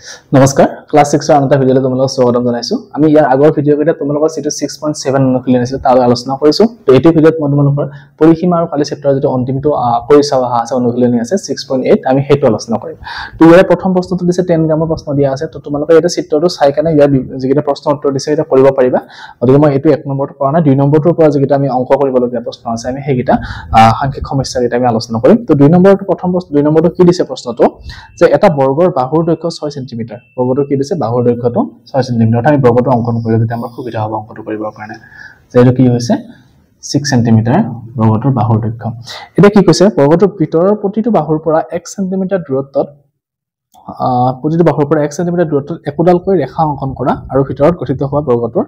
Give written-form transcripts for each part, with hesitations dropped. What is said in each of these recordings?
নমস্কাৰ ক্লাস 6 ৰ আনটা ভিডিঅলৈ তোমালোকক স্বাগতম জনাইছো আমি ইয়াৰ আগৰ ভিডিঅ কেইটা তোমালোকৰ সিটো 6.7 অনুশীলন আছিল তাৰ আলোচনা কৰিছো তো এইটো ভিডিঅত মই তোমালোকৰ পৰিসীমা আৰু কালি চেপ্টাৰ যেটো অন্তিমটো কৰিছাও আছে অনুশীলনী আছে 6.8 আমি হেতু আলোচনা কৰিম তো ইয়াৰ প্ৰথম প্ৰশ্নটো দিছে 10 গ্ৰামৰ প্ৰশ্ন দিয়া আছে তো তোমালোকে এটা চিত্ৰটো চাই কেনে ইয়াৰ যিকেইটা প্ৰশ্ন উত্তৰ দিছে এটা কৰিব পাৰিবা গতিকে মই এইটো 1 নম্বৰটো কৰা না 2 নম্বৰটোৰ পৰা যিকেইটা আমি অংক কৰিবলগীয়া প্ৰশ্ন আছে আমি হেগিটা সাংখ্যিক সমস্যা এটা আমি আলোচনা কৰিম তো 2 নম্বৰটো প্ৰথম প্ৰশ্ন 2 নম্বৰটো কি দিছে প্ৰশ্নটো যে এটা বৰ্গৰ বাহুৰ দৈৰ্ঘ্য 6 সেমি বৰ্গটো কি দিছে বাহুৰ দৈৰ্ঘ্যটো 6 সেমি আমি বৰ্গটো অঙ্কন কৰিলে তেতিয়া আমাৰ সুবিধা হ'ব অঙ্কটো কৰিবৰ কাৰণে যেটো কি হৈছে 6 সেমি বৰ্গটোৰ বাহুৰ দৈৰ্ঘ্য এটা কি কৈছে বৰ্গটোৰ ভিতৰৰ প্ৰতিটো বাহুৰ পৰা 1 সেমি দূৰত্বত প্ৰতিটো বাহুৰ পৰা 1 সেমি দূৰত্বত একোডালকৈ ৰেখা অঙ্কন কৰা আৰু ভিতৰত গঠিত হোৱা বৰ্গটোৰ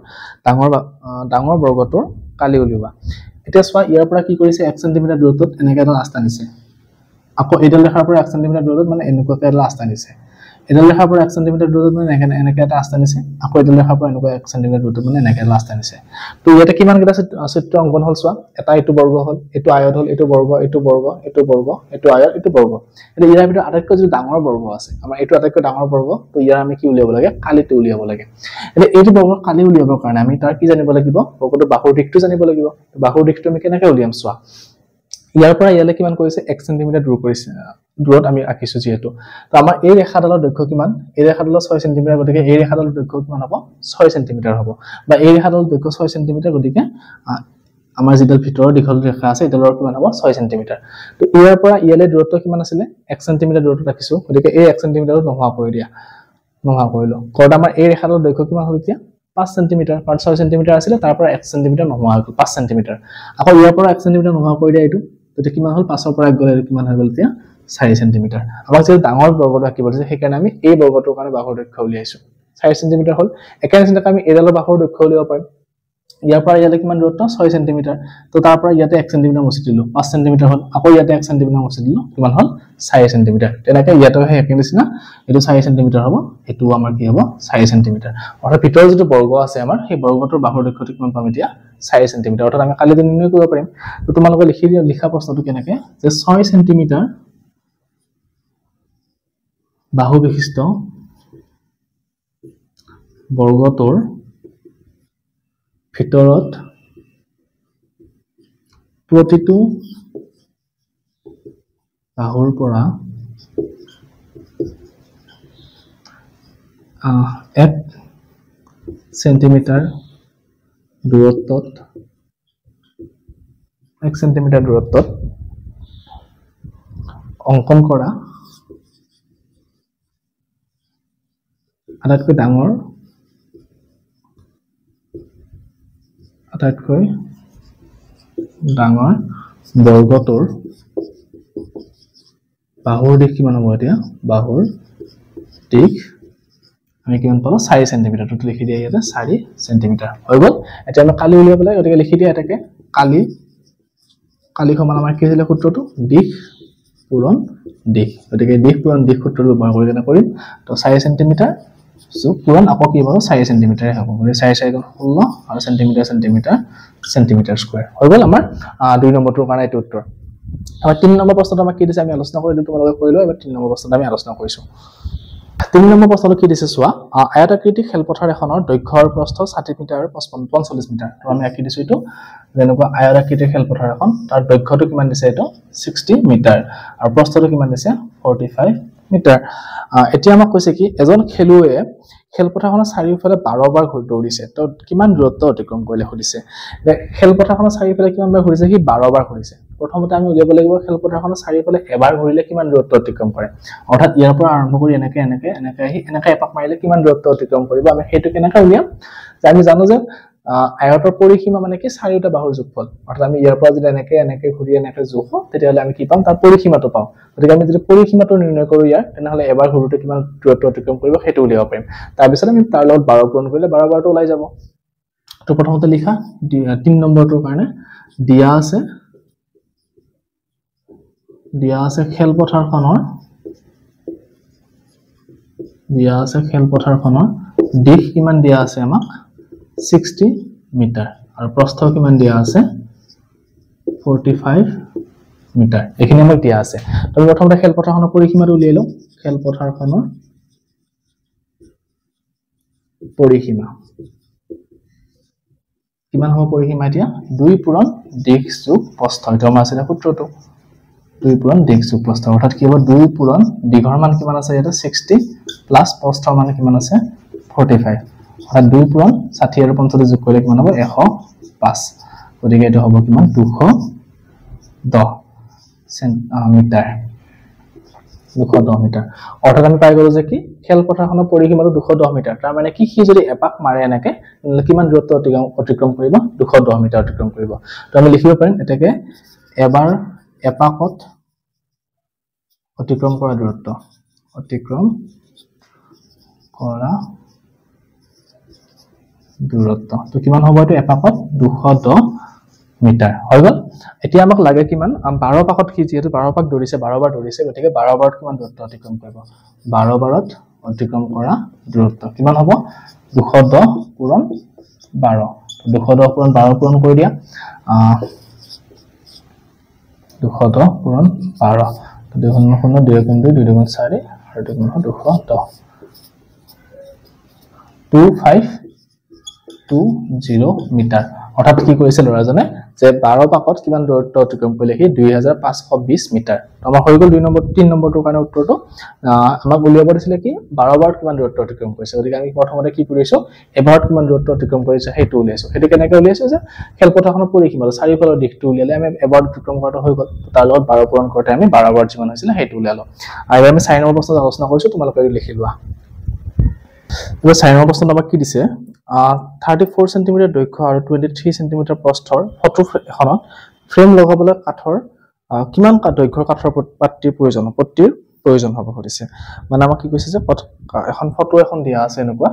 ডাঙৰ বৰ্গটোৰ কালি উলিওৱা এতিয়া চোৱা ইয়াৰ পৰা কি কৰিছে 1 সেমি দূৰত্বত এনেকৈ এটা ৰাস্তা নিছে আকৌ এইডাল ৰেখাৰ পৰা 1 সেমি দূৰত্বত মানে এনেকুৱাকৈ এটা ৰাস্তা নিছে এডাল ৰেখাৰ পৰা 1 সেমি দূৰত্বত মানে এনেকৈ এটা ৰাস্তা নিছে আকৌ এডাল ৰেখাৰ পৰা এনেকুৱা 1 সেমি দূৰত্বত মানে এনেকৈ এটা ৰাস্তা নিছে তো ইয়াতে কিমান কেইটা চিত্ৰ অঙ্কন হল চোৱা এটা এইটো বৰ্গ হল এইটো আয়ত হল এইটো বৰ্গ এইটো বৰ্গ এইটো বৰ্গ এইটো আয়ত এইটো বৰ্গ এটা ইয়াৰ ভিতৰত আটাইতকৈ যে ডাঙৰ বৰ্গ আছে আমাৰ এইটো আটাইতকৈ ডাঙৰ বৰ্গ তো ইয়াৰ আমি কি উলিয়াব লাগে কালিটো উলিয়াব লাগে এটা এইটো বৰ্গৰ কালি উলিয়াবৰ কাৰণে আমি তাৰ কি জানিব লাগিব বৰ্গটোৰ বাহুৰ দিশটো জানিব লাগিব বাহুৰ দিশটো আমি কেনেকৈ উলিয়াম চোৱা ইয়াৰ পৰা ইয়ালে কিমান কৰিছে 1 সেমি দূৰ কৰিছে দূৰত আমি আঁকিছো যেহেতু তো আমাৰ এই ৰেখাডালৰ দৈৰ্ঘ্য কিমান এই ৰেখাডালৰ 6 সেমি গতিকে এই ৰেখাডালৰ দৈৰ্ঘ্য কিমান হ'ব 6 সেমি হ'ব বা এই ৰেখাডালৰ দৈৰ্ঘ্য 6 সেমি গতিকে আমাৰ যেডাল ভিতৰৰ দীঘল ৰেখা আছে এডালৰ কিমান হ'ব 6 সেমি তো ইয়াৰ পৰা ইয়ালে দূৰত্ব কিমান আছিল 1 সেমি দূৰত্ব ৰাখিছো গতিকে এই 1 সেমি নোহোৱা কৰি দিয়া নোহোৱা কৰিলো কাৰণ আমাৰ এই ৰেখাডালৰ দৈৰ্ঘ্য কিমান হ'ল এতিয়া 5 সেমি 6 সেমি আছিল তাৰ পৰা 1 সেমি নোহোৱা হ'ল 5 সেমি আকৌ ইয়াৰ পৰা 1 সেমি নোহোৱা কৰি দিয়া এইটো তো কিমান হ'ল 5 ৰ পৰা গ'লে কিমান হৈ গ'ল এতিয়া 4 সেমি আমাক যে ডাঙৰ বৰ্গটো আঁকিব দিছে সেইকাৰণে আমি এই বৰ্গটোৰ কাৰণে বাহুৰ দৈৰ্ঘ্য উলিয়াইছো 4 সেমি হ'ল একেই চিন্তাক আমি এডালৰ বাহুৰ দৈৰ্ঘ্য উলিয়াব পাৰিম ইয়াৰ পৰা ইয়ালে কিমান দূৰত্ব 6 সেমি তো তাৰ পৰা ইয়াতে 1 সেমি মুছি দিলো 5 সেমি হ'ল আকৌ ইয়াতে 1 সেমি মুছি দিলো কিমান হ'ল 4 সেমি তেনেকৈ ইয়াতে হে একেই নিচিনা এটো 4 সেমি হ'ব এটো আমাৰ কি হ'ব 4 সেমি অৰ্থাৎ ভিতৰৰ যেটো বৰ্গ আছে আমাৰ সেই বৰ্গটোৰ বাহুৰ দৈৰ্ঘ্যটো কিমান পাম এতিয়া 4 সেমি অৰ্থাৎ আমি কালি নিৰ্ণয় কৰিব পাৰিম তো তোমালোকে লিখা প্ৰশ্নটো কেনেকৈ যে 6 সেমি বাহু বিশিষ্ট বৰ্গটোৰ ভিতৰত প্ৰতিটো বাহুৰ পৰা 1 সেমি দূৰত্বত 1 সেমি দূৰত্বত অঙ্কন কৰা আটাইতকৈ ডাঙৰ বৰ্গটোৰ বাহুৰ দিশ কিমান হ'ব এতিয়া বাহুৰ দিশ আমি কিমান পালো 4 সেমি তো লিখি দিয়া ইয়াতে 4 সেমি হৈ গ'ল এতিয়া আমি কালি উলিয়াব লাগে গতিকে লিখি দিয়া এটাকে কালি সমান আমাৰ কি আছিল সূত্ৰটো দিশ পূৰণ দিশ গতিকে দিশ পূৰণ দিশ সূত্ৰটো ব্যৱহাৰ কৰি কেনে কৰিম তো 4 সেমি সো পূৰণ আকৌ কি হ'ব 4 সেমি হ'ব গতিকে 4 4 16 আৰু সেন্টিমিটাৰ স্কয়াৰ হৈ গ'ল আমাৰ 2 নম্বৰটোৰ কাৰণে এইটো উত্তৰ আমাৰ 3 নম্বৰ প্ৰশ্নটো আমাক কি দিছে আমি আলোচনা কৰিলো তোমালোকে কৰিলো এবাৰ 3 নম্বৰ প্ৰশ্নটো আমি আলোচনা কৰিছো 3 নম্বৰ প্ৰশ্নটো কি দিছে চোৱা আয়তাকৃতি খেলপথাৰ এখনৰ দৈৰ্ঘ্য আৰু প্ৰস্থ 60 মিটাৰ আৰু 45 মিটাৰ তো আমি আঁকি দিছো এইটো যেনেকুৱা আয়তাকৃতি খেলপথাৰ এখন তাৰ দৈৰ্ঘ্যটো কিমান দিছে এইটো 60 মিটাৰ আৰু প্ৰস্থটো কিমান দিছে 45 মিটাৰ এতিয়া আমাক কৈছে কি এজন খেলুৱৈয়ে খেলপথাৰখনৰ চাৰিওফালে 12 বাৰ দৌৰিছে তো কিমান দূৰত্ব অতিক্ৰম কৰিলে সুধিছে খেলপথাৰখনৰ চাৰিওফালে কিমান বাৰ ঘূৰিছে সি 12 বাৰ ঘূৰিছে প্ৰথমতে আমি উলিয়াব লাগিব খেলপথাৰখনৰ চাৰিওফালে এবাৰ ঘূৰিলে কিমান দূৰত্ব অতিক্ৰম কৰে অৰ্থাৎ ইয়াৰ পৰা আৰম্ভ কৰি এনেকৈ এপাক মাৰিলে কিমান দূৰত্ব অতিক্ৰম কৰিব আমি সেইটো কেনেকৈ উলিয়াম যে আমি জানো যে আয়তৰ পৰিসীমা মানে কি চাৰিটা বাহুৰ যোগফল অৰ্থাৎ আমি ইয়াৰ পৰা যদি এনেকৈ ঘূৰি এনেকৈ যোগো তেতিয়াহলে আমি কি পাম তাৰ পৰিসীমাটো পাম গতিকে আমি যদি পৰিসীমাটো নিৰ্ণয় কৰো ইয়াৰ তেনেহলে এবাৰ ঘূৰোতে কিমান দূৰত্ব অতিক্ৰম কৰিব সেইটো উলিয়াব পাৰিম তাৰ পিছত আমি তাৰ লগত 12 পূৰণ কৰিলে 12 বাৰটো ওলাই যাব তো প্ৰথমতে লিখা 3 নম্বৰটোৰ কাৰণে দিয়া আছে খেলপথাৰখনৰ দিশ কিমান দিয়া আছে আমাক 60 মিটাৰ আৰু প্ৰস্থ কিমান দিয়া আছে 45 মিটাৰ এখিনি আমাক দিয়া আছে তো প্ৰথমতে খেলপথাৰখনৰ পৰিসীমাটো উলিয়াই লওঁ খেলপথাৰখনৰ পৰিসীমা কিমান হ'ব পৰিসীমা এতিয়া 2 পূৰণ দিশ যোগ প্ৰস্থ এটা আমাৰ আছে সূত্ৰটো 2 পূৰণ দিশ যোগ প্ৰস্থ অৰ্থাৎ কি হ'ব 2 পূৰণ দীঘৰ মান কিমান আছে এটা 60 প্লাস প্ৰস্থৰ মান কিমান আছে 45 অৰ্থাৎ 2 পূৰণ 60 আৰু 45 যোগ কৰিলে কিমান হ'ব 105 গতিকে এটা হ'ব কিমান 210 মিটাৰ 210 মিটাৰ অৰ্থাৎ আমি পাই গলো যে কি খেলপথাৰখনৰ পৰিসীমাটো 210 মিটাৰ তাৰ মানে কি যদি এপাক মাৰে এনেকে কিমান দূৰত্ব অতিক্ৰম কৰিব 210 মিটাৰ অতিক্ৰম কৰিব তো আমি লিখিব পাৰিম এটাকে এবাৰ এপাকত অতিক্ৰম কৰা দূৰত্ব তো কিমান হ'ব এটো এপাকত 210 মিটাৰ হৈ গল এতিয়া আমাক লাগে কিমান 12 পাকত কি যেহেতু 12 পাক দৌৰিছে 12 বাৰ দৌৰিছে গতিকে 12 বাৰত কিমান দূৰত্ব অতিক্ৰম কৰিব 12 বাৰত অতিক্ৰম কৰা দূৰত্ব কিমান হ'ব 210 পূৰণ 12 210 পূৰণ 12 পূৰণ কৰি দিয়া 210 পূৰণ 12 2 গুণ 0 2 গুণ 2 2 গুণ 4 আৰু 2 গুণ 210 2520 মিটাৰ অৰ্থাৎ কি কৰিছে লৰাজনে যে 12 পাকত কিমান দূৰত্ব অতিক্ৰম কৰিলে কি 2520 মিটাৰ আমাৰ হৈ গল 2 নম্বৰ 3 নম্বৰটোৰ কাৰণে উত্তৰটো আমাক উলিয়াব দিছিলে কি 12 বাৰত কিমান দূৰত্ব অতিক্ৰম কৰিছে গতিকে আমি প্ৰথমতে কি কৰিছো এবাৰত কিমান দূৰত্ব অতিক্ৰম কৰিছে হেতু উলিয়াইছো হেতু কেনেকৈ উলিয়াইছো যে খেলপথাৰখনৰ পৰিসীমা চাৰিওফালৰ দিশটো উলিয়ালে আমি এবাৰত অতিক্ৰম কৰাটো হৈ গল তাৰ লগত 12 পূৰণ কৰোতে আমি 12 বাৰত যিমান হৈছিল হেতু উলিয়ালো আৰু আমি 4 নম্বৰ প্ৰশ্নত আলোচনা কৰিছো তোমালোকে লিখি লোৱা এবাৰ 4 নম্বৰ প্ৰশ্নত আমাক কি দিছে 34 সেন্টিমিটাৰ দৈৰ্ঘ্য আৰু 23 সেন্টিমিটাৰ প্ৰস্থৰ ফটো এখনত ফ্ৰেম লগাবলৈ কাঠৰ কিমান দৈৰ্ঘ্যৰ কাঠৰ পাত্তিৰ প্ৰয়োজন হ'ব কৰিছে মানে আমাক কি কৈছে যে এখন ফটো এখন দিয়া আছে এনেকুৱা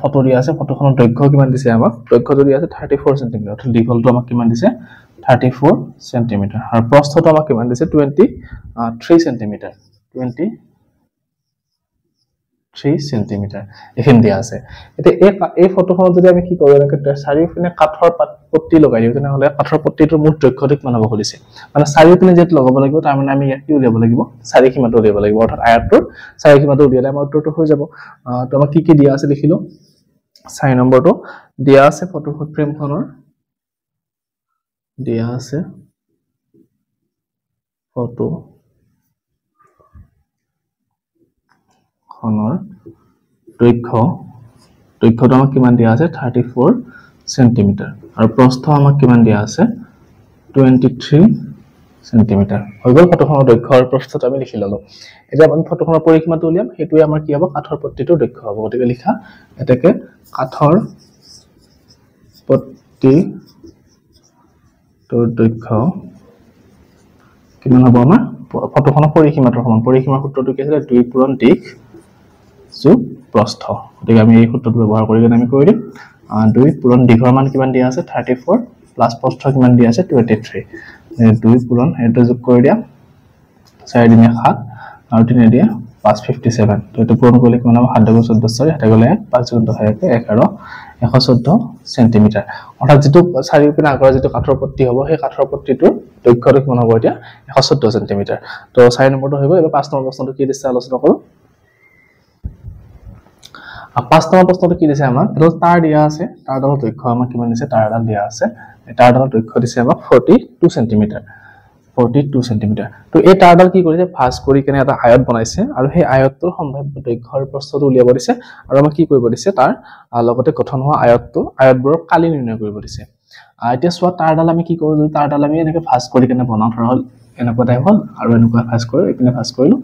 ফটো দিয়া আছে ফটোখনৰ দৈৰ্ঘ্য কিমান দিছে আমাক দৈৰ্ঘ্যটো দিয়া আছে 34 সেন্টিমিটাৰ অৰ্থাৎ দীঘলটো আমাক কিমান দিছে 34 সেন্টিমিটাৰ আৰু প্ৰস্থটো আমাক কিমান দিছে 23 সেন্টিমিটাৰ 3 সেন্টিমিটাৰ এখিনি দিয়া আছে এতিয়া এই ফটোখনত যদি আমি কি কৰো এনেকৈ চাৰিওপিনে কাঠৰ পট্টি লগাই দিও তেনেহলে কাঠৰ পট্টিটোৰ মুঠ দৈৰ্ঘ্য কিমান হ'ব খুলিছে মানে চাৰিওপিনে যেত লগাব লাগিব তাৰ মানে আমি ইয়াত কি উলিয়াব লাগিব চাৰি সীমাটো উলিয়াব লাগিব অৰ্থাৎ আয়তটোৰ চাৰি সীমাটো উলিয়ালে আমাৰ উত্তৰটো হৈ যাব তো আমাক কি দিয়া আছে লিখিলো 4 নম্বৰটো দিয়া আছে ফটো ফ্ৰেমখনৰ দিয়া আছে ফটো খনৰ দৈৰ্ঘ্যটো আমাক কিমান দিয়া আছে 34 সেন্টিমিটাৰ আৰু প্ৰস্থ আমাক কিমান দিয়া আছে 23 সেন্টিমিটাৰ হৈ গল ফটোখনৰ দৈৰ্ঘ্য আৰু প্ৰস্থটো আমি লিখি ললো এতিয়া আমি ফটোখনৰ পৰিসীমাটো উলিয়াম হেতুৱে আমাৰ কি হ'ব কাঠৰ পট্টিটোৰ দৈৰ্ঘ্য হ'ব গতিকে লিখা এটাকে কাঠৰ পট্টিটোৰ দৈৰ্ঘ্য কিমান হ'ব আমাৰ ফটোখনৰ পৰিসীমাটোৰ সমান পৰিসীমাৰ সূত্ৰটো কি আছিল 2 পূৰণ দিশ যোগ প্ৰস্থ গতিকে আমি এই সূত্ৰটো ব্যৱহাৰ কৰি আমি কৰি দিম 2 পূৰণ দীঘৰ মান কিমান দিয়া আছে 34 প্লাস প্ৰস্থ কিমান দিয়া আছে 23 2 পূৰণ এটা যোগ কৰি দিয়া 4 দিনে 7 আৰু 3 দিয়ে 557 তো এটা পূৰণ কৰিলে কিমান হ'ব 7 গুণ 14 সৰি 7 গলে 5 গুণ 10 11 114 সেন্টিমিটাৰ অৰ্থাৎ যেটো চাৰিওপিনে আগৰ যেটো কাঠৰ পট্টি হ'ব সেই কাঠৰ পট্টিটোৰ দৈৰ্ঘ্যটো কিমান হ'ব এতিয়া 114 সেন্টিমিটাৰ তো 4 নম্বৰটো হৈ গ'ল এবাৰ 5 নম্বৰ প্ৰশ্নটো কি দিছে আলোচনা কৰো 5 নম্বৰ প্ৰশ্নটো কি দিছে আমাক এটা তাৰ দিয়া আছে তাৰডালৰ দৈৰ্ঘ্য আমাক কিমান দিছে তাৰডাল দিয়া আছে তাৰডালৰ দৈৰ্ঘ্য দিছে আমাক 42 সেন্টিমিটাৰ 42 সেন্টিমিটাৰ তো এই তাৰডাল কি কৰিছে ভাঁজ কৰি কেনে এটা আয়ত বনাইছে আৰু সেই আয়তটোৰ সম্ভাৱ্য দৈৰ্ঘ্য আৰু প্ৰস্থটো উলিয়াব দিছে আৰু আমাক কি কৰিব দিছে তাৰ লগতে গঠন হোৱা আয়তবোৰৰ কালি নিৰ্ণয় কৰিব দিছে এতিয়া সোৱা তাৰডাল আমি কি কৰো যদি তাৰডাল আমি এনেকৈ ভাঁজ কৰি কেনে বনাও ধৰা হল এনেকুৱা টাইপ হল আৰু এনেকুৱা ভাঁজ কৰি এপিনে ভাঁজ কৰিলো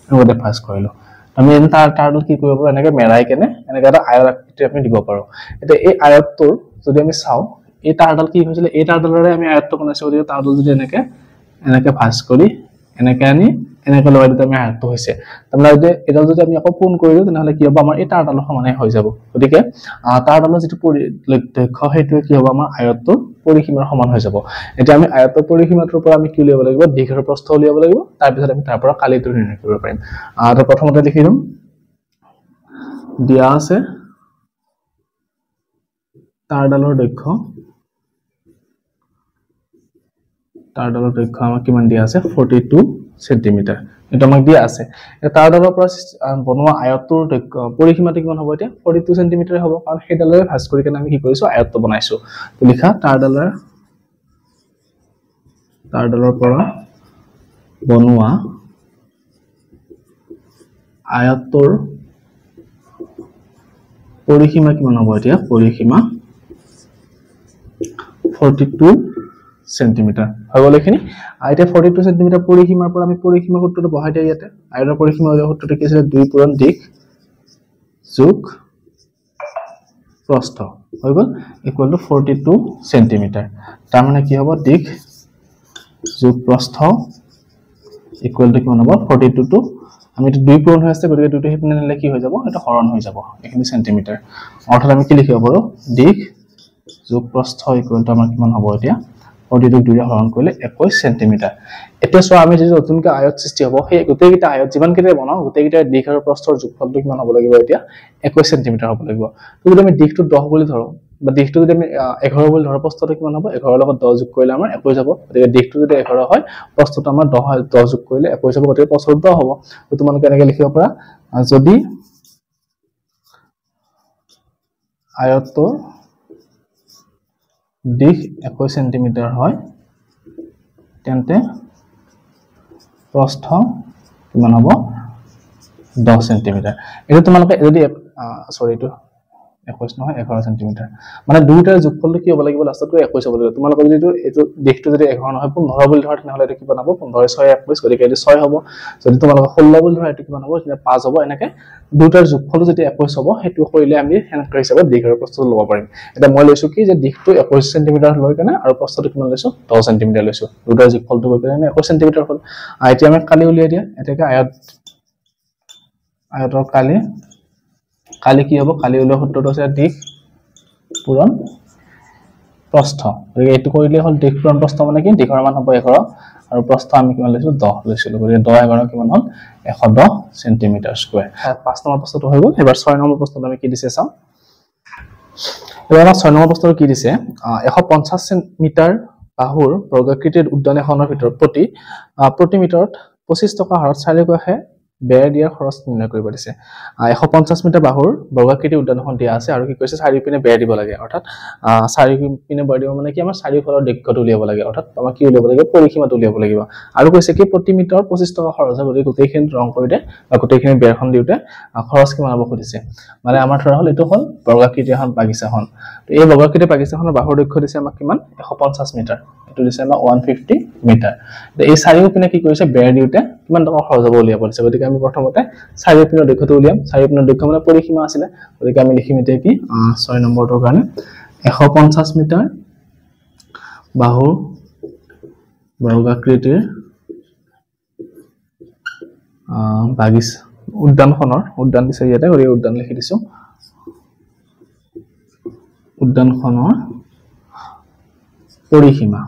এনেকুৱা ভাঁজ কৰিলো আমি এনে তাৰডাল কি কৰিব পাৰো এনেকৈ মেৰাই কেনে এনেকৈ এটা আয়ত আকৃতি আমি দিব পাৰো এতিয়া এই আয়তটোৰ যদি আমি চাও এই তাৰডাল কি হৈছিল এই তাৰডালৰে আমি আয়তটো বনাইছো যদি তাৰডাল যদি এনেকৈ ভাঁজ কৰি এনেকৈ আনি এনেকৈ লগাই দিতে আমি আয়তটো হৈছে তাৰমানে যদি এটা যদি আমি আকৌ পূৰ্ণ কৰি দিও তেনেহলে কি হ'ব আমাৰ এই তাৰডালৰ সমানে হৈ যাব গতিকে তাৰডালৰ যেটো দৈৰ্ঘ্য হেতু কি হ'ব আমাৰ আয়তটোৰ পৰিসীমাৰ সমান হৈ যাব এতিয়া আমি আয়তৰ পৰিসীমাটোৰ পৰা আমি কি উলিয়াব লাগিব দীঘ আৰু প্ৰস্থ উলিয়াব লাগিব তাৰ পিছত আমি তাৰ পৰা কালিটো নিৰ্ণয় কৰিব পাৰিম তো প্ৰথমতে লিখি দিম দিয়া আছে তাৰডালৰ দৈৰ্ঘ্য আমাৰ কিমান দিয়া আছে 42 সেন্টিমিটাৰ এটা আমাক দিয়া আছে তাৰ ডালৰ পৰা বনোৱা আয়তটোৰ পৰিসীমাটো কিমান হ'ব এতিয়া 42 সেন্টিমিটাৰ হ'ব কাৰণ সেই ডালৰে ভাঁজ কৰি কেনে আমি কি কৰিছো আয়তটো বনাইছো তো লিখা তাৰ ডালৰ পৰা বনোৱা আয়তটোৰ পৰিসীমা কিমান হ'ব এতিয়া পৰিসীমা 42 সেন্টিমিটাৰ হৈ গ'ল এখিনি আইতে 42 সেন্টিমিটাৰ পৰিসীমাৰ পৰা আমি পৰিসীমা সূত্ৰটো বহাই দিয়া ইয়াতে আয়তৰ পৰিসীমা সূত্ৰটো কি আছিল 2 পূৰণ দিশ যোগ প্ৰস্থ হৈ গ'ল ইকুৱেল টু 42 সেন্টিমিটাৰ তাৰ মানে কি হ'ব দিশ যোগ প্ৰস্থ ইকুৱেল টু কিমান হ'ব 42 টু আমি এটা 2 পূৰণ হৈ আছে গতিকে দুটো হেপিনে নিলে কি হৈ যাব এটা হৰণ হৈ যাব এখিনি সেন্টিমিটাৰ অৰ্থাৎ আমি কি লিখিব পাৰো দিশ যোগ প্ৰস্থ ইকুৱেল টু আমাৰ কিমান হ'ব এতিয়া 42 দুইটা হৰণ কৰিলে 21 সেন্টিমিটাৰ এতিয়া সো আমি যে নতুনকৈ আয়ত সৃষ্টি হ'ব সেই গোটেইটা আয়ত যিমান কেইটা বনাও গোটেইটা দিশ আৰু প্ৰস্থৰ যোগফলটো কিমান হ'ব লাগিব এতিয়া 21 সেন্টিমিটাৰ হ'ব লাগিব তো যদি আমি দিশটো 10 বুলি ধৰো বা দিশটো যদি আমি 11 বুলি ধৰো প্ৰস্থটো কিমান হ'ব 11 লগত 10 যোগ কৰিলে আমাৰ 21 হ'ব গতিকে দিশটো যদি 11 হয় প্ৰস্থটো আমাৰ 10 যোগ কৰিলে 21 হ'ব গতিকে প্ৰস্থটো 10 হ'ব তো তোমালোকে এনেকৈ লিখিব পাৰা যদি আয়তটো দিশ 21 সেন্টিমিটাৰ হয় তেন্তে প্ৰস্থ কিমান হ'ব 10 সেন্টিমিটাৰ এটা তোমালোকে যদি সৰি এটো 21 নহয় 11 সেন্টিমিটাৰ মানে দুটাৰ যোগফলটো কি হ'ব লাগিব লাষ্টত 21 হ'ব লাগিব তোমালোকে যদি এটো দিশটো যদি 11 নহয় 15 বুলি ধৰা তেনেহলে এটো কি বনাব 15 6 21 গতিকে এটো 6 হ'ব যদি তোমালোকে 16 বুলি ধৰা এটো কিমান হ'ব তেতিয়া 5 হ'ব এনেকৈ দুটাৰ যোগফলটো যদি 21 হ'ব হেতু কৰিলে আমি হেনকা হিচাপত দিশ আৰু প্ৰস্থটো ল'ব পাৰিম এটা মই লৈছো কি যে দিশটো 21 সেন্টিমিটাৰ লৈ কেনে আৰু প্ৰস্থটো কিমান লৈছো 10 সেন্টিমিটাৰ লৈছো দুটাৰ যোগফলটো গৈ কেনে 21 সেন্টিমিটাৰ হ'ল এতিয়া আমি কালি উলিয়াই দিয়া এটাকে আয়তৰ কালি কি হ'ব কালি উলিওৱা সূত্ৰটো আছে দিশ পূৰণ প্ৰস্থ গতিকে এইটো কৰিলে হ'ল দিশ পূৰণ প্ৰস্থ মানে কি দিশৰ মান হ'ব 11 আৰু প্ৰস্থ আমি কিমান লৈছো 10 লৈছিলো গতিকে 10 11 কিমান হ'ল 110 সেন্টিমিটাৰ স্কয়াৰ 5 নম্বৰ প্ৰশ্নটো হৈ গ'ল এবাৰ 6 নম্বৰ প্ৰশ্নটো আমি কি দিছে চাও এবাৰ 6 নম্বৰ প্ৰশ্নটো কি দিছে 150 মিটাৰ বাহুৰ বৰ্গাকৃতিৰ উদ্যান এখনৰ ভিতৰত প্ৰতি মিটাৰত 25 টকা হাৰত চাৰিওকাষে বেৰ দিয়াৰ খৰচ নিৰ্ণয় কৰিব দিছে 150 মিটাৰ বাহুৰ বৰ্গাকৃতিৰ উদ্যানখন দিয়া আছে আৰু কি কৈছে চাৰিওপিনে বেৰ দিব লাগে অৰ্থাৎ চাৰিওপিনে বেৰ দিব মানে কি আমাৰ চাৰিওফালৰ দৈৰ্ঘ্যটো উলিয়াব লাগে অৰ্থাৎ আমাৰ কি উলিয়াব লাগে পৰিসীমাটো উলিয়াব লাগিব আৰু কৈছে কি প্ৰতি মিটাৰত 25 টকা খৰচ হয় গতিকে গোটেইখিনি ৰং কৰিতে বা গোটেইখিনি বেৰখন দিওতে খৰচ কিমান হ'ব খুদিছে মানে আমাৰ ধৰা হ'ল এটো হ'ল বৰ্গাকৃতিৰ এখন বাগিচাখন তো এই বৰ্গাকৃতিৰ বাগিচাখনৰ বাহুৰ দৈৰ্ঘ্য দিছে আমাক কিমান 150 মিটাৰ এটো দিছে আমাক 150 মিটাৰ এই চাৰিওপিনে কি কৰিছে বেৰ দিওতে কিমান টকা খৰচ হ'ব উলিয়াব দিছে গতিকে আমি প্ৰথমতে চাৰিওপিনৰ দৈৰ্ঘ্যটো উলিয়াম চাৰিওপিনৰ দৈৰ্ঘ্য মানে পৰিসীমা আছিল গতিকে আমি লিখিম এতিয়া কি 6 নম্বৰটোৰ কাৰণে 150 মিটাৰ বাহুৰ বৰ্গাকৃতিৰ বাগিচা উদ্যান দিছে ইয়াতে গতিকে উদ্যান লিখি দিছো উদ্যানখনৰ পৰিসীমা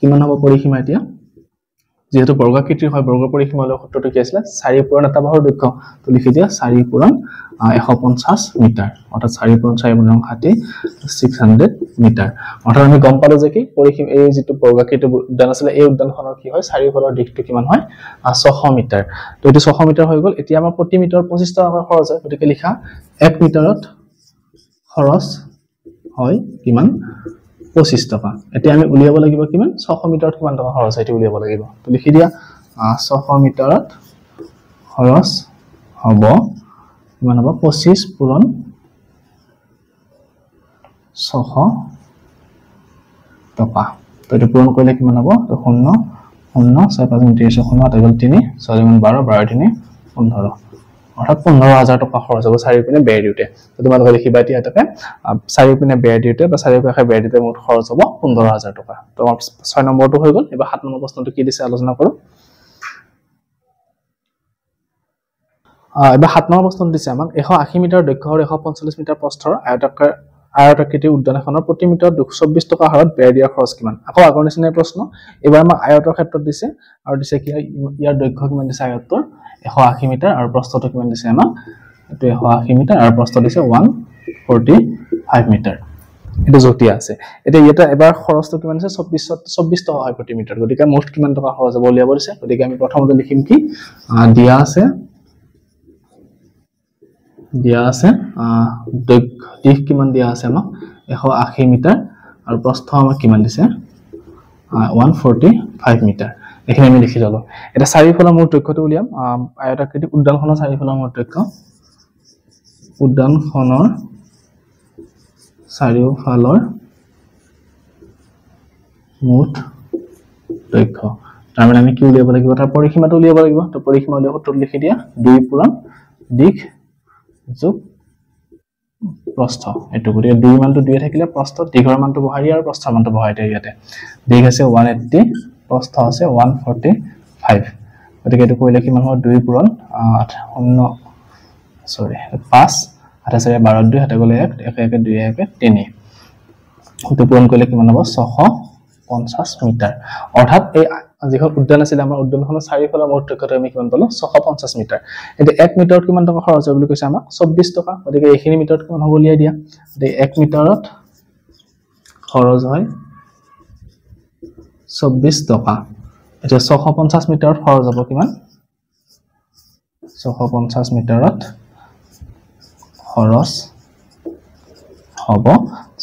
কিমান হ'ব পৰিসীমা এতিয়া যেহেতু বৰ্গাকৃতিৰ হয় বৰ্গ পৰিসীমাৰ সূত্ৰটো কি আছিল 4 পূৰণ এটা বাহুৰ দৈৰ্ঘ্য তো লিখি দিয়া 4 পূৰণ 150 মিটাৰ অৰ্থাৎ 4 পূৰণ 4 গুণ 60 600 মিটাৰ অৰ্থাৎ আমি গম পালো যে কি পৰিসীমা এই যেটো বৰ্গাকৃতিৰ উদ্যান আছিল এই উদ্যানখনৰ কি হয় চাৰিওফালৰ দিশটো কিমান হয় 600 মিটাৰ তো এটো 600 মিটাৰ হৈ গ'ল এতিয়া আমাৰ প্ৰতি মিটাৰত 25 টকা খৰচ হয় গতিকে লিখা 1 মিটাৰত খৰচ হয় কিমান 25 টকা এতিয়া আমি উলিয়াব লাগিব কিমান 600 মিটাৰত কিমান টকা খৰচ হয় এটো উলিয়াব লাগিব তো লিখি দিয়া 600 মিটাৰত খৰচ হ'ব কিমান হ'ব 25 পূৰণ 600 টকা তো এটো পূৰণ কৰিলে কিমান হ'ব 0 0 6 5 30 0 8 3 6 12 12 3 15 অৰ্থাৎ 15000 টকা খৰচ হ'ব চাৰিওপিনে বেৰ দিওতে তো তোমালোকে লিখিবা এতিয়া এটাকে চাৰিওপিনে বেৰ দিওতে বা চাৰিওকাষে বেৰ দিওতে মুঠ খৰচ হ'ব 15000 টকা তো 6 নম্বৰটো হৈ গ'ল এবাৰ 7 নম্বৰ প্ৰশ্নটো কি দিছে আলোচনা কৰো এবাৰ 7 নম্বৰ প্ৰশ্নটো দিছে আমাক 180 মিটাৰ দৈৰ্ঘ্য আৰু 145 মিটাৰ প্ৰস্থৰ আয়তাকৃতিৰ উদ্যান এখনৰ প্ৰতি মিটাৰত 224 টকা হাৰত বেৰ দিয়াৰ খৰচ কিমান আকৌ আগৰ নিচিনাই প্ৰশ্ন এবাৰ আমাক আয়তৰ ক্ষেত্ৰত দিছে আৰু দিছে কি ইয়াৰ দৈৰ্ঘ্য কিমান দিছে আয়তৰ 180 মিটাৰ আৰু প্ৰস্থটো কিমান দিছে আমাক এটো 180 মিটাৰ আৰু প্ৰস্থ দিছে 145 মিটাৰ এটা জটিয়া আছে এটা ইয়াতে এবাৰ খৰচটো কিমান আছে 24 টকা হয় প্ৰতি মিটাৰ গতিকে মোট কিমান টকা খৰচ হ'ব উলিয়াব দিছে গতিকে আমি প্ৰথমতে লিখিম কি দিয়া আছে দিশ কিমান দিয়া আছে আমাক 180 মিটাৰ আৰু প্ৰস্থ আমাক কিমান দিছে 145 মিটাৰ এখানে আমি লিখি ললো এটা চাৰিফালৰ মোট দৈৰ্ঘ্যটো উলিয়াম আয়তাকৃতি উদ্যানখনৰ চাৰিফালৰ মোট দৈৰ্ঘ্য উদ্যানখনৰ চাৰিওফালৰ মুঠ দৈৰ্ঘ্য তাৰ মানে আমি কি উলিয়াব লাগিব তাৰ পৰিসীমাটো উলিয়াব লাগিব তো পৰিসীমা উলিয়াব সূত্ৰত লিখি দিয়া 2 পূৰণ দিশ যোগ প্ৰস্থ এটো গতিকে 2 মানটো 2 থাকিলে প্ৰস্থ দিশৰ মানটো বহাই আৰু প্ৰস্থৰ মানটো বহাই দিয়া ইয়াতে দিশ আছে 180 প্ৰস্থ আছে 145 গতিকে এটো কইলে কিমান হ'ব 2 পূৰণ 5 আঠাছে 12 2 হাতে গলে 1 1 1 2 1 3 এটো পূৰণ কৰিলে কিমান হ'ব 650 মিটাৰ অৰ্থাৎ এই যিখন উদ্যান আছিল আমাৰ উদ্যানখনৰ চাৰিফালৰ মোট দৈৰ্ঘ্যটো আমি কিমান পালো 650 মিটাৰ এটা 1 মিটাৰত কিমান টকা খৰচ হয় বুলি কৈছে আমাক 24 টকা গতিকে এইখিনি মিটাৰত কিমান হ'ব লিয়া দিয়া গতিকে 1 মিটাৰত খৰচ হয় 24 টকা এটা 650 মিটাৰত খৰচ হ'ব কিমান 650 মিটাৰত খৰচ হ'ব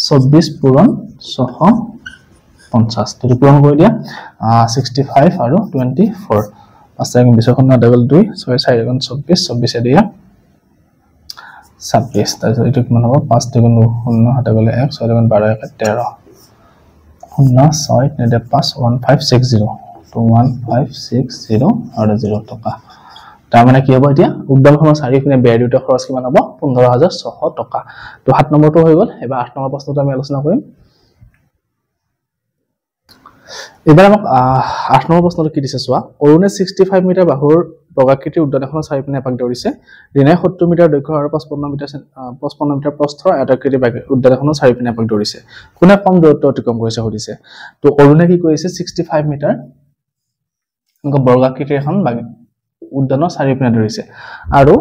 24 পূৰণ 650 তো পূৰণ কৰি দিয়া 65 আৰু 24 আছে আমি বিছখন না ডাবল 2 6 4 গুণ 24 24 এ দিয়া 26 তাৰপিছত এটো কিমান হ'ব 5 2 গুণ 0 হাতে গলে 1 6 গুণ 12 1 13 0 6 নেদে 5 1560 তো 1560 আৰু 0 টকা তাৰ মানে কি হ'ব এতিয়া উদ্যানখনৰ চাৰিফিনে বেৰ দুটা খৰচ কিমান হ'ব 15600 টকা তো 7 নম্বৰটো হৈ গল এবাৰ 8 নম্বৰ প্ৰশ্নটো আমি আলোচনা কৰিম এবাৰ আমাক 8 নম্বৰ প্ৰশ্নটো কি দিছে চোৱা অৰুণে 65 মিটাৰ বাহুৰ বগাকৃতিৰ উদ্যানখনৰ চাৰিফিনে এপাক দৌৰিছে ৰিনাই 70 মিটাৰ দৈৰ্ঘ্য আৰু 55 মিটাৰ প্ৰস্থৰ আয়তাকৃতিৰ উদ্যানখনৰ চাৰিফিনে এপাক দৌৰিছে কোনে কম দূৰত্ব অতিক্ৰম কৰিছে সুধিছে তো অৰুণে কি কৰিছে 65 মিটাৰ বৰ্গাকৃতিৰ এখন উদ্যানৰ চাৰিফিনে দৌৰিছে আৰু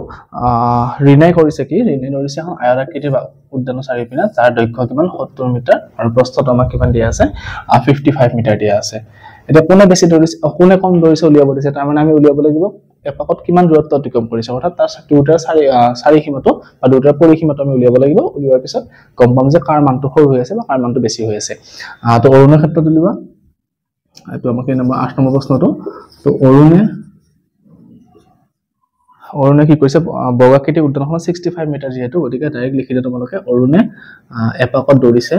ৰিনাই কৰিছে কি ৰিনাই দৌৰিছে এখন আয়তাকৃতিৰ উদ্যানৰ চাৰিফিনে যাৰ দৈৰ্ঘ্য কিমান 70 মিটাৰ আৰু প্ৰস্থটো আমাক কিমান দিয়া আছে 55 মিটাৰ দিয়া আছে এটা কোনে বেছি দৌৰিছে কোনে কম দৌৰিছে উলিয়াব দিছে তাৰ মানে আমি উলিয়াব লাগিব এপাকত কিমান দূৰত্ব অতিক্ৰম কৰিছে অৰ্থাৎ তাৰ দুটাৰ চাৰি সীমাটো বা দুটাৰ পৰিসীমাটো আমি উলিয়াব লাগিব উলিওৱাৰ পিছত গম পাম যে কাৰ মানটো সৰু হৈ আছে বা কাৰ মানটো বেছি হৈ আছে তো অৰুণৰ ক্ষেত্ৰত উলিওৱা এটো আমাক নম্বৰ 8 নম্বৰ প্ৰশ্নটো তো অৰুণে কি কৈছে বগাকৃতি উদ্যানখন 65 মিটাৰ যেহেতু গতিকে ডাইৰেক্ট লিখি দিয়া তোমালোকে অৰুণে এপাকত দৌৰিছে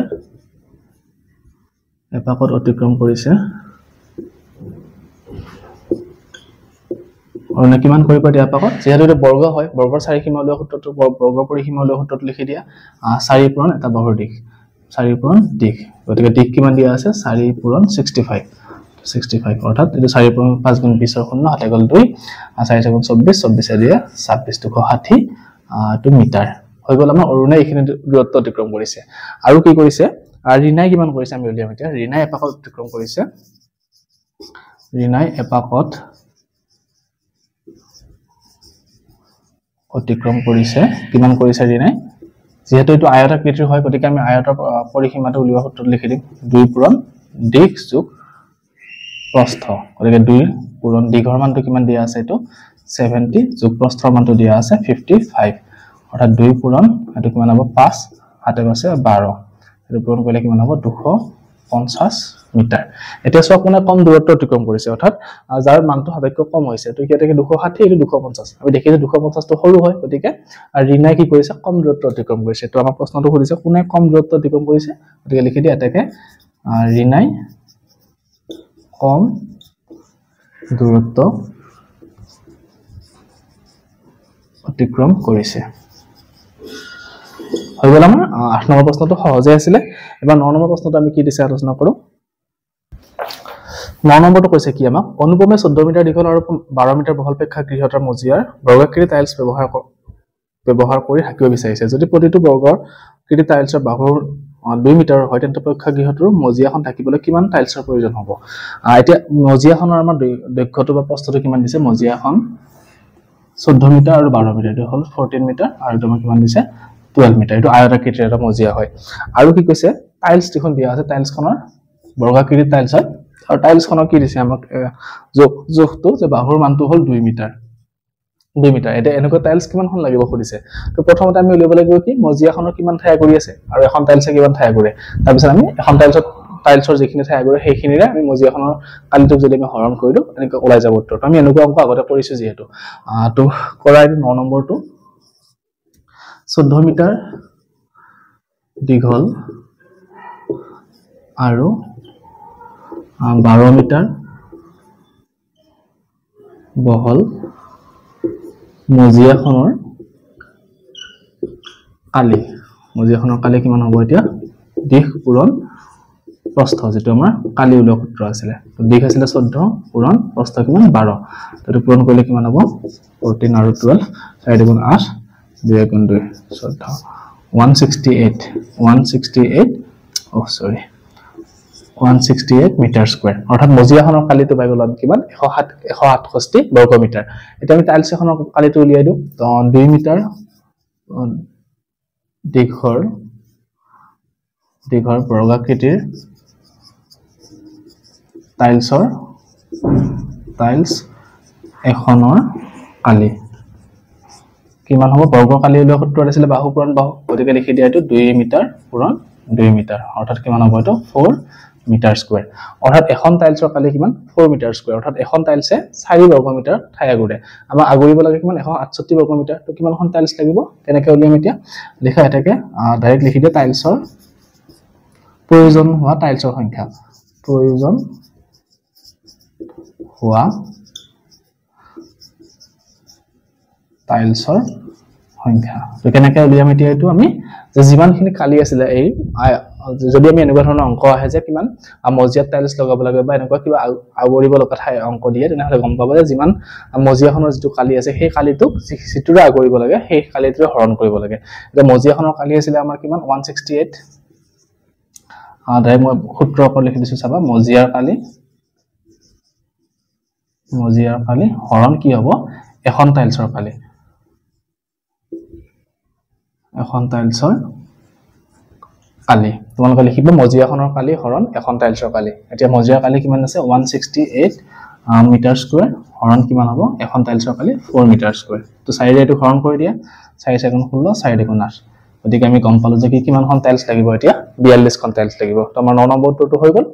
এপাকত অতিক্ৰম কৰিছে অৰুণে কিমান কৰিব দিয়া এপাকত যেহেতু এটা বৰ্গ হয় বৰ্গৰ চাৰি সীমা উলিওৱা সূত্ৰটো বৰ্গৰ পৰিসীমা উলিওৱা সূত্ৰটো লিখি দিয়া 4 পূৰণ এটা বাহুৰ দিশ 4 পূৰণ দিশ গতিকে দিশ কিমান দিয়া আছে 4 পূৰণ 65 অৰ্থাৎ এটো 4 পূৰণ 5 গুণ 20 0 হাতে গল 2 4 গুণ 24 24 এ দিয়া 26 260 মিটাৰ হৈ গল আমাৰ অৰুণে এইখিনি দূৰত্ব অতিক্ৰম কৰিছে আৰু কি কৰিছে ৰিনাই কিমান কৰিছে আমি উলিয়াম এতিয়া ৰিনাই এপাকত অতিক্ৰম কৰিছে ৰিনাই এপাকত অতিক্ৰম কৰিছে কিমান কৰিছে ৰিনাই যেহেতু এটো আয়তাকৃতিৰ হয় গতিকে আমি আয়তৰ পৰিসীমাটো উলিওৱা সূত্ৰত লিখি দিম 2 পূৰণ দিশ যোগ প্ৰস্থ গতিকে 2 পূৰণ দিঘৰ মানটো কিমান দিয়া আছে এটো 70 যোগ প্ৰস্থৰ মানটো দিয়া আছে 55 অৰ্থাৎ 2 পূৰণ এটো কিমান হ'ব 5 হাতে আছে 12 এটো পূৰণ কৰিলে কিমান হ'ব 250 মিটাৰ এতিয়া সব কোনে কম দূৰত্ব অতিক্ৰম কৰিছে অৰ্থাৎ যাৰ মানটো সবতকৈ কম হৈছে তো ইয়াতে 260 এটো 250 আমি দেখিছো 250 টো সৰু হয় গতিকে ৰিনাই কি কৰিছে কম দূৰত্ব অতিক্ৰম কৰিছে তো আমাৰ প্ৰশ্নটো সুধিছে কোনে কম দূৰত্ব অতিক্ৰম কৰিছে গতিকে লিখি দিয়া এটাকে ৰিনাই কম দূৰত্ব অতিক্ৰম কৰিছে হৈ গল আমাৰ 8 নম্বৰ প্ৰশ্নটো সহজে আছিল এবাৰ 9 নম্বৰ প্ৰশ্নটো আমি কি দিছে আলোচনা কৰো 9 নম্বৰটো কৈছে কি আমাক অনুপমে 14 মিটাৰ দীঘল আৰু 12 মিটাৰ বহল প্ৰেক্ষাগৃহৰ মজিয়াৰ বৰ্গাকৃতি টাইলছ ব্যৱহাৰ কৰি হাকিব বিচাৰিছে যদি প্ৰতিটো বৰ্গাকৃতি টাইলছৰ বাহুৰ 2 মিটাৰৰ হয় তেন্তে প্ৰেক্ষাগৃহটোৰ মজিয়াখন থাকিবলৈ কিমান টাইলছৰ প্ৰয়োজন হ'ব এতিয়া মজিয়াখনৰ আমাৰ দৈৰ্ঘ্যটো বা প্ৰস্থটো কিমান দিছে মজিয়াখন 14 মিটাৰ আৰু 12 মিটাৰ এটো হল 14 মিটাৰ আৰু তোমাৰ কিমান দিছে 12 মিটাৰ এটো আয়তাকৃতিৰ এটা মজিয়া হয় আৰু কি কৈছে টাইলছ দেখোন দিয়া আছে টাইলছখনৰ বৰ্গাকৃতিৰ টাইলছ হয় আৰু টাইলছখনৰ কি দিছে আমাক জোখটো যে বাহুৰ মানটো হ'ল 2 মিটাৰ 2 মিটাৰ এটা এনেকুৱা টাইলছ কিমানখন লাগিব খুদিছে তো প্ৰথমতে আমি উলিয়াব লাগিব কি মজিয়াখনৰ কিমান ঠাই কৰি আছে আৰু এখন টাইলছে কিমান ঠাই কৰে তাৰ পিছত আমি এখন টাইলছৰ যিখিনি ঠাই কৰে সেইখিনিৰে আমি মজিয়াখনৰ কালিটোক যদি আমি হৰণ কৰি দিওঁ এনেকৈ ওলাই যাব উত্তৰ আমি এনেকুৱা অংক আগতে কৰিছো যেহেতু তো কৰাৰ 9 নম্বৰটো 14 মিটাৰ দীঘল আৰু 12 মিটাৰ বহল মজিয়াখনৰ কালি কিমান হ'ব এতিয়া দিশ পূৰণ প্ৰস্থ যেটো আমাৰ কালি উলিওৱা সূত্ৰ আছিল তো দিশ আছিল 14 পূৰণ প্ৰস্থ কিমান 12 তো পূৰণ কৰিলে কিমান হ'ব 14 আৰু 12 4 গুণ 8 2 গুণ 2 14 168 মিটাৰ স্কয়াৰ অৰ্থাৎ মজিয়াখনৰ কালিটো পাই গ'ল আমি কিমান 168 বৰ্গ মিটাৰ এতিয়া আমি টাইলছ এখনৰ কালিটো উলিয়াই দিওঁ তো 2 মিটাৰ দীঘৰ বৰ্গাকৃতিৰ টাইলছ এখনৰ কালি কিমান হ'ব বৰ্গ কালি উলিওৱা সূত্ৰ আছিল বাহু পূৰণ বাহু গতিকে লিখি দিয়া এইটো 2 মিটাৰ পূৰণ 2 মিটাৰ অৰ্থাৎ কিমান হ'ব এইটো 4 মিটাৰ স্কয়াৰ অৰ্থাৎ এখন টাইলছৰ কালি কিমান 4 মিটাৰ স্কয়াৰ অৰ্থাৎ এখন টাইলছে 4 বৰ্গ মিটাৰ ঠাই আগুৰে আমাৰ আগুৰিব লাগে কিমান 168 বৰ্গ মিটাৰ তো কিমানখন টাইলছ লাগিব কেনেকৈ উলিয়াম এতিয়া লিখা এটাকে ডাইৰেক্ট লিখি দিয়া টাইলছৰ প্ৰয়োজন হোৱা টাইলছৰ সংখ্যা তো কেনেকৈ উলিয়াম এতিয়া এইটো আমি যে যিমানখিনি কালি আছিল এই যদি আমি এনেকুৱা ধৰণৰ অংক আহে যে কিমান মজিয়াত টাইলছ লগাব লাগে বা এনেকুৱা কিবা আগুৰিব লগা ঠাই অংক দিয়ে তেনেহ'লে গম পাব যে যিমান মজিয়াখনৰ যিটো কালি আছে সেই কালিটোক যিটোৰে আগুৰিব লাগে সেই কালিটোৰে হৰণ কৰিব লাগে এতিয়া মজিয়াখনৰ কালি আছিল আমাৰ কিমান 168 ডাইৰেক্ট মই সূত্ৰ ওপৰত লিখি দিছো চাবা মজিয়াৰ কালি হৰণ কি হ'ব এখন টাইলছৰ কালি তোমালোকে লিখিব মজিয়াখনৰ কালি হৰণ এখন টাইলছৰ কালি এতিয়া মজিয়াৰ কালি কিমান আছে 168 মিটাৰ স্কয়াৰ হৰণ কিমান হ'ব এখন টাইলছৰ কালি 4 মিটাৰ স্কয়াৰ তো 4 ৰে এইটো হৰণ কৰি দিয়া 4 × 16 4 × 8 গতিকে আমি গম পালো যে কিমানখন টাইলছ লাগিব এতিয়া 42খন টাইলছ লাগিব তো আমাৰ 9 নম্বৰটো হৈ গ'ল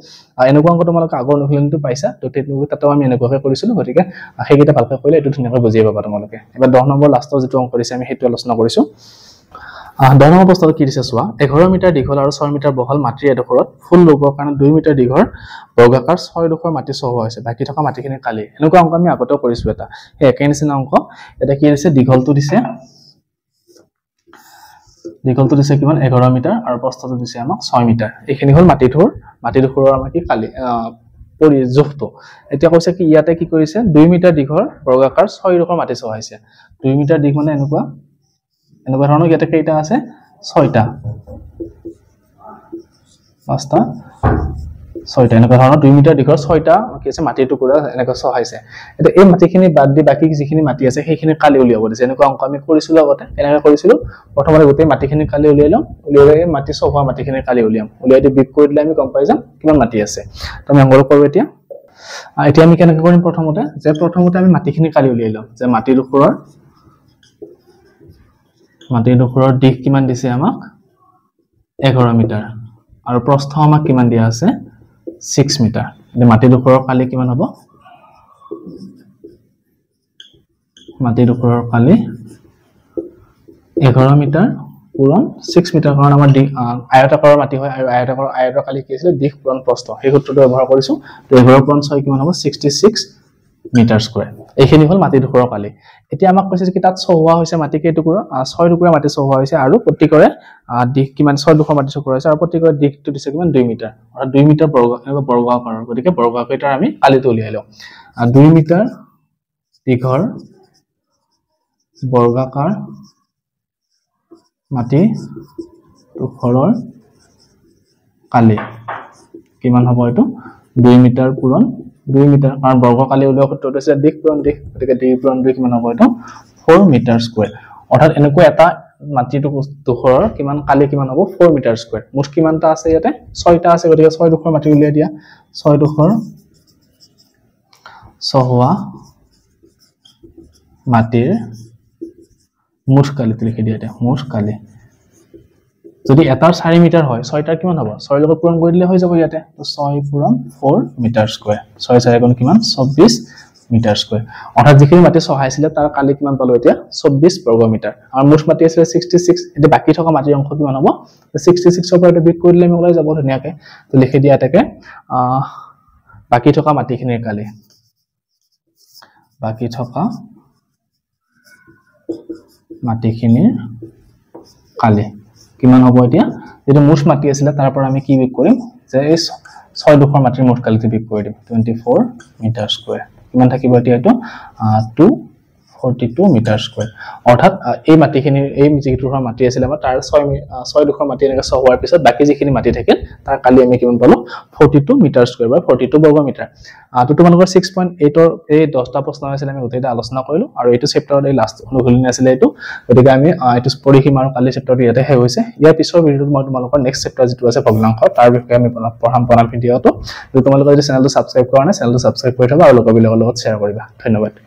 এনেকুৱা অংক তোমালোকে আগৰ অনুশীলনটো পাইছা তো তাতেও আমি এনেকুৱাকৈ কৰিছিলো গতিকে সেইকেইটা ভালকৈ কৰিলে এইটো ধুনীয়াকৈ বুজি পাবা তোমালোকে এবাৰ 10 নম্বৰ লাষ্টৰ যিটো অংক কৰিছে আমি সেইটো আলোচনা কৰিছো 10 নম্বৰ প্ৰশ্নটো কি দিছে চোৱা 11 মিটাৰ দীঘল আৰু 6 মিটাৰ বহল মাটিৰ এডোখৰত ফুল ৰুবৰ কাৰণে 2 মিটাৰ দীঘল বৰ্গাকাৰ 6 ডোখৰ মাটি চহোৱা হৈছে বাকি থকা মাটিখিনি কালি এনেকুৱা অংক আমি আগতেও কৰিছো এটা এই একে নিচিনা অংক এটা কি দিছে দীঘলটো দিছে কিমান 11 মিটাৰ আৰু প্ৰস্থটো দিছে আমাক 6 মিটাৰ এইখিনি হ'ল মাটিডোখৰৰ আমাৰ কি কালি জোখটো এতিয়া কৈছে কি ইয়াতে কি কৰিছে 2 মিটাৰ দীঘল বৰ্গাকাৰ 6 ডোখৰ মাটি চহাইছে 2 মিটাৰ দীঘ মানে এনেকুৱা ধৰণৰ ইয়াতে কেইটা আছে 6টা 5টা 6টা এনেকুৱা ধৰণৰ 2 মিটাৰ দীঘল 6টা কি আছে মাটিৰ টুকুৰা এনেকৈ চহাইছে এটা এই মাটিখিনি বাদ দি বাকি যিখিনি মাটি আছে সেইখিনি কালি উলিয়াব দিছে এনেকুৱা অংক আমি কৰিছিলো আগতে এনেকৈ কৰিছিলো প্ৰথমতে গোটেই মাটিখিনি কালি উলিয়াই লম উলিয়াই মাটি চহোৱা মাটিখিনি কালি উলিয়াই দি বিক কৰি দিলে আমি গম পাই যাম কিমান মাটি আছে তো আমি অংকটো কৰো এতিয়া আমি কেনেকৈ কৰিম প্ৰথমতে আমি মাটিখিনি কালি উলিয়াই লম যে মাটিডোখৰৰ দিশ কিমান দিছে আমাক 11 মিটাৰ আৰু প্ৰস্থ আমাক কিমান দিয়া আছে 6 মিটাৰ এতিয়া মাটিডোখৰৰ কালি কিমান হ'ব মাটিডোখৰৰ কালি 11 মিটাৰ পূৰণ 6 মিটাৰ কাৰণ আমাৰ আয়তাকাৰৰ মাটি হয় আৰু আয়তৰ কালি কি আছিল দিশ পূৰণ প্ৰস্থ সেই সূত্ৰটো ব্যৱহাৰ কৰিছো তো 11 পূৰণ 6 কিমান হ'ব 66 মিটাৰ স্কয়াৰ এইখিনি হ'ল মাটিডোখৰৰ কালি এতিয়া আমাক কৈছে কি তাত চহোৱা হৈছে মাটি কেইটুকুৰা 6 টুকুৰা মাটি চহোৱা হৈছে আৰু প্ৰতিকৰে দিশ কিমান 6 ডোখৰ মাটি চহোৱা হৈছে আৰু প্ৰতিকৰে দিশটো দিছে কিমান 2 মিটাৰ অৰ্থাৎ 2 মিটাৰ বৰ্গাকাৰৰ গতিকে বৰ্গাকাৰৰ আমি কালিটো উলিয়াই লওঁ 2 মিটাৰ দীঘল বৰ্গাকাৰ মাটি ডোখৰৰ কালি কিমান হ'ব এইটো 2 মিটাৰ পূৰণ 2 মিটাৰ কাৰণ বৰ্গ কালি উলিওৱা সূত্ৰটো আছে দিশ পূৰণ দিশ গতিকে 2 পূৰণ 2 কিমান হ'ব এইটো 4 মিটাৰ স্কয়াৰ অৰ্থাৎ এনেকুৱা এটা মাটিটো দুখৰৰ কিমান কালি কিমান হ'ব 4 মিটাৰ স্কয়াৰ মুঠ কিমানটা আছে ইয়াতে 6টা আছে গতিকে 6 দুখৰ মাটি উলিয়াই দিয়া 6 দুখৰ সহৱা মাটিৰ মুঠ কালি লিখি দিয়া এটা মুঠ কালি যদি এটাৰ 4 মিটাৰ হয় 6টাৰ কিমান হ'ব 6 লগত পূৰণ কৰি দিলে হৈ যাব ইয়াতে তো 6 পূৰণ 4 মিটাৰ স্কয়াৰ 6 4 গুণ কিমান 24 মিটাৰ স্কয়াৰ অৰ্থাৎ যিখিনি মাটি সহাইছিলে তাৰ কালি কিমান পালো এতিয়া 24 বৰ্গ মিটাৰ আৰু মুঠ মাটি আছিল 66 এতিয়া বাকি থকা মাটিৰ অংশ কিমান হ'ব 66 ৰ পৰা এটা বিয়োগ কৰিলে আমি ওলাই যাব ধুনিয়াকে তো লিখি দিয়া এটাকে বাকি থকা মাটিখিনিৰ কালি বাকি থকা মাটিখিনিৰ কালি কিমান হ'ব এতিয়া যেটো মুঠ মাটি আছিল তাৰ পৰা আমি কি বিয়োগ কৰিম যে এই 6 দুখৰ মাটিৰ মুঠ কালিটো বিয়োগ কৰি দিম 24 মিটাৰ স্কয়াৰ কিমান থাকিব এতিয়া এটো 242 মিটাৰ স্কয়াৰ অৰ্থাৎ এই মাটিখিনিৰ এই যিটোৰ মাটি আছিল আমাৰ তাৰ 6 দুখৰ মাটি এনেকৈ সহৱাৰ পিছত বাকি যিখিনি মাটি থাকে তাৰ কালি আমি কিমান পালো 42 মিটাৰ স্কয়াৰ বা 42 বৰ্গ মিটাৰ তো তোমালোকৰ 6.8 ৰ এই 10টা প্ৰশ্ন আছিল আমি গোটেইটা আলোচনা কৰিলো আৰু এইটো চেপ্টাৰৰ এই লাষ্ট অনুশীলনী আছিল এইটো গতিকে আমি এইটো পৰিসীমা আৰু কালি চেপ্টাৰটো ইয়াতে শেষ হৈছে ইয়াৰ পিছৰ ভিডিঅ'ত মই তোমালোকৰ নেক্সট চেপ্টাৰ যেটো আছে ভগ্নাংশ তাৰ বিষয়ে আমি পঢ়াম ভিডিঅ'টো যদি তোমালোকে যদি চেনেলটো সাবস্ক্ৰাইব কৰা নাই চেনেলটো সাবস্ক্ৰাইব কৰি থবা আৰু লগৰ বিলাকৰ লগত শ্বেয়াৰ কৰিবা ধন্যবাদ